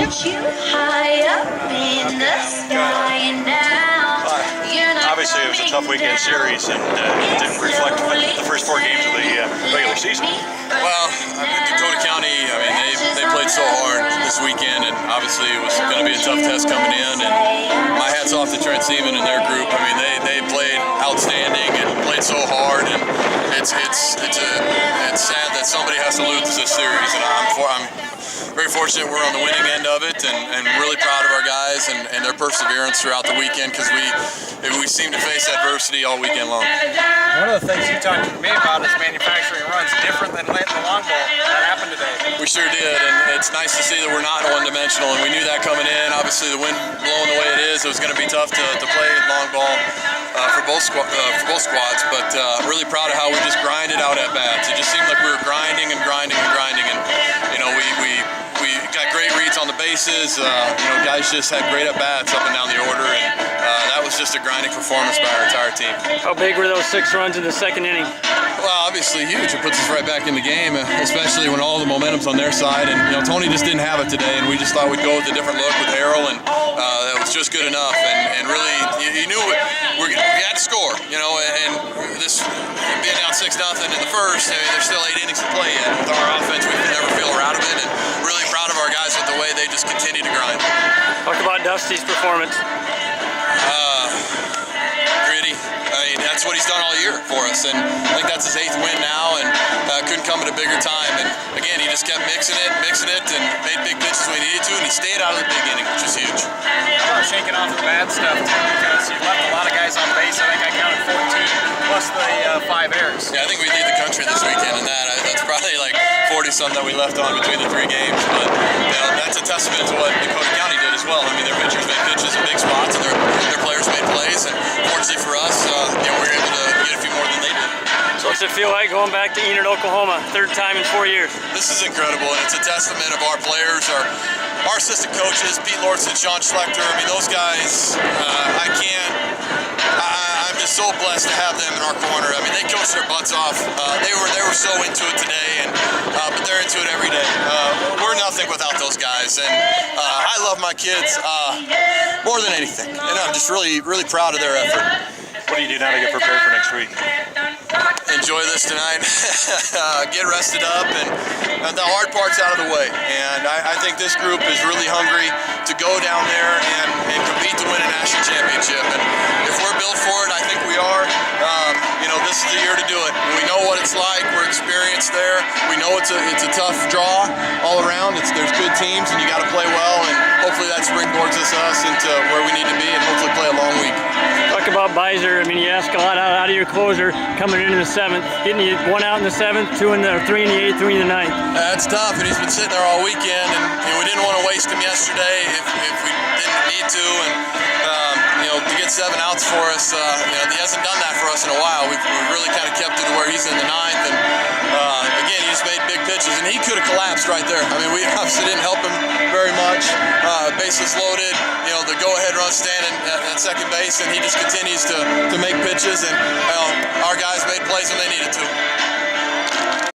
Obviously, it was a tough weekend series and didn't reflect the first 4 games of the regular season. Well, Dakota County, I mean, they played so hard this weekend, and obviously it was going to be a tough test coming in. And my hat's off to Trent Seaman and their group. I mean, they played outstanding and played so hard, and it's sad that somebody has to lose this series. And I'm very fortunate we're on the winning end of it, and really proud of our guys and their perseverance throughout the weekend, because we seem to face adversity all weekend long. One of the things you talked to me about is manufacturing runs different than letting the long ball. That happened today. We sure did, and it's nice to see that we're not one-dimensional, and we knew that coming in. Obviously, the wind blowing the way it is, it was going to be tough to play long ball for both squads, but really proud of how we just grinded out at bats. It just seemed like we were grinding and grinding and grinding, and you know, we got great reads on the bases. You know, guys just had great at bats up and down the order, and that was just a grinding performance by our entire team. How big were those 6 runs in the second inning? Well, obviously huge. It puts us right back in the game, especially when all the momentum's on their side. And you know, Tony just didn't have it today, and we just thought we'd go with a different look with Harrell, and that was just good enough. And really, you knew we had to score. You know, and this being down 6-0 in the first, I mean, there's still 8 innings to play yet. With our offense, we can never feel out of it, and really proud of our guys with the way they just continue to grind. Talk about Dusty's performance. Gritty. I mean, that's what he's done all year for us, and I think that's his 8th win now, and couldn't come at a bigger time. And again, he just kept mixing it, and made big pitches when he needed to, and he stayed out of the big inning, which is huge. How about shaking off the bad stuff too? Because you left a lot of guys on base. I think I counted 14 plus the 5 errors. Yeah, I think we lead the country this weekend in that. That's probably like 40-something that we left on between the 3 games, but you know, that's a testament to what Dakota County did as well. I mean, their pitchers made pitches in big spots, and their players made plays, and fortunately for us, you know, we were able to get a few more than they did. So what's it feel like going back to Enid, Oklahoma, 3rd time in 4 years? This is incredible, and it's a testament of our players, our assistant coaches, Pete Lortz and Sean Schlechter. I mean, those guys, I'm just so blessed to have them in our corner. I mean, they coached their butts off. They were so into it today, but they're into it every day. We're nothing without those guys, and I love my kids more than anything, and I'm just really, really proud of their effort. What do you do now to get prepared for next week? Enjoy this tonight, get rested up, and the hard part's out of the way. And I think this group is really hungry to go down there and compete to win a national championship. And if we're built for it, I think we are. You know, this is the year to do it. We know what it's like. We're experienced there. We know it's a tough draw all around. There's good teams, and you got to play well. And hopefully that springboards us into where we need to be, and hopefully play a long week. Talk about Beiser. I mean, you ask a lot out of your closer coming into the 7th, getting you 1 out in the 7th, 3 in the 8th, 3 in the 9th. That's tough, and he's been sitting there all weekend, and we didn't want to waste him yesterday if we didn't need to, and you know, to get 7 outs for us, you know, he hasn't done that for us in a while. We've really kind of kept it to where he's in the 9th, and again, he just made big pitches, and he could have collapsed right there. I mean, we obviously didn't help him very much. Bases loaded, you know, the go-ahead run standing at second base, and he just continues to make pitches, and our guys made plays when they needed to.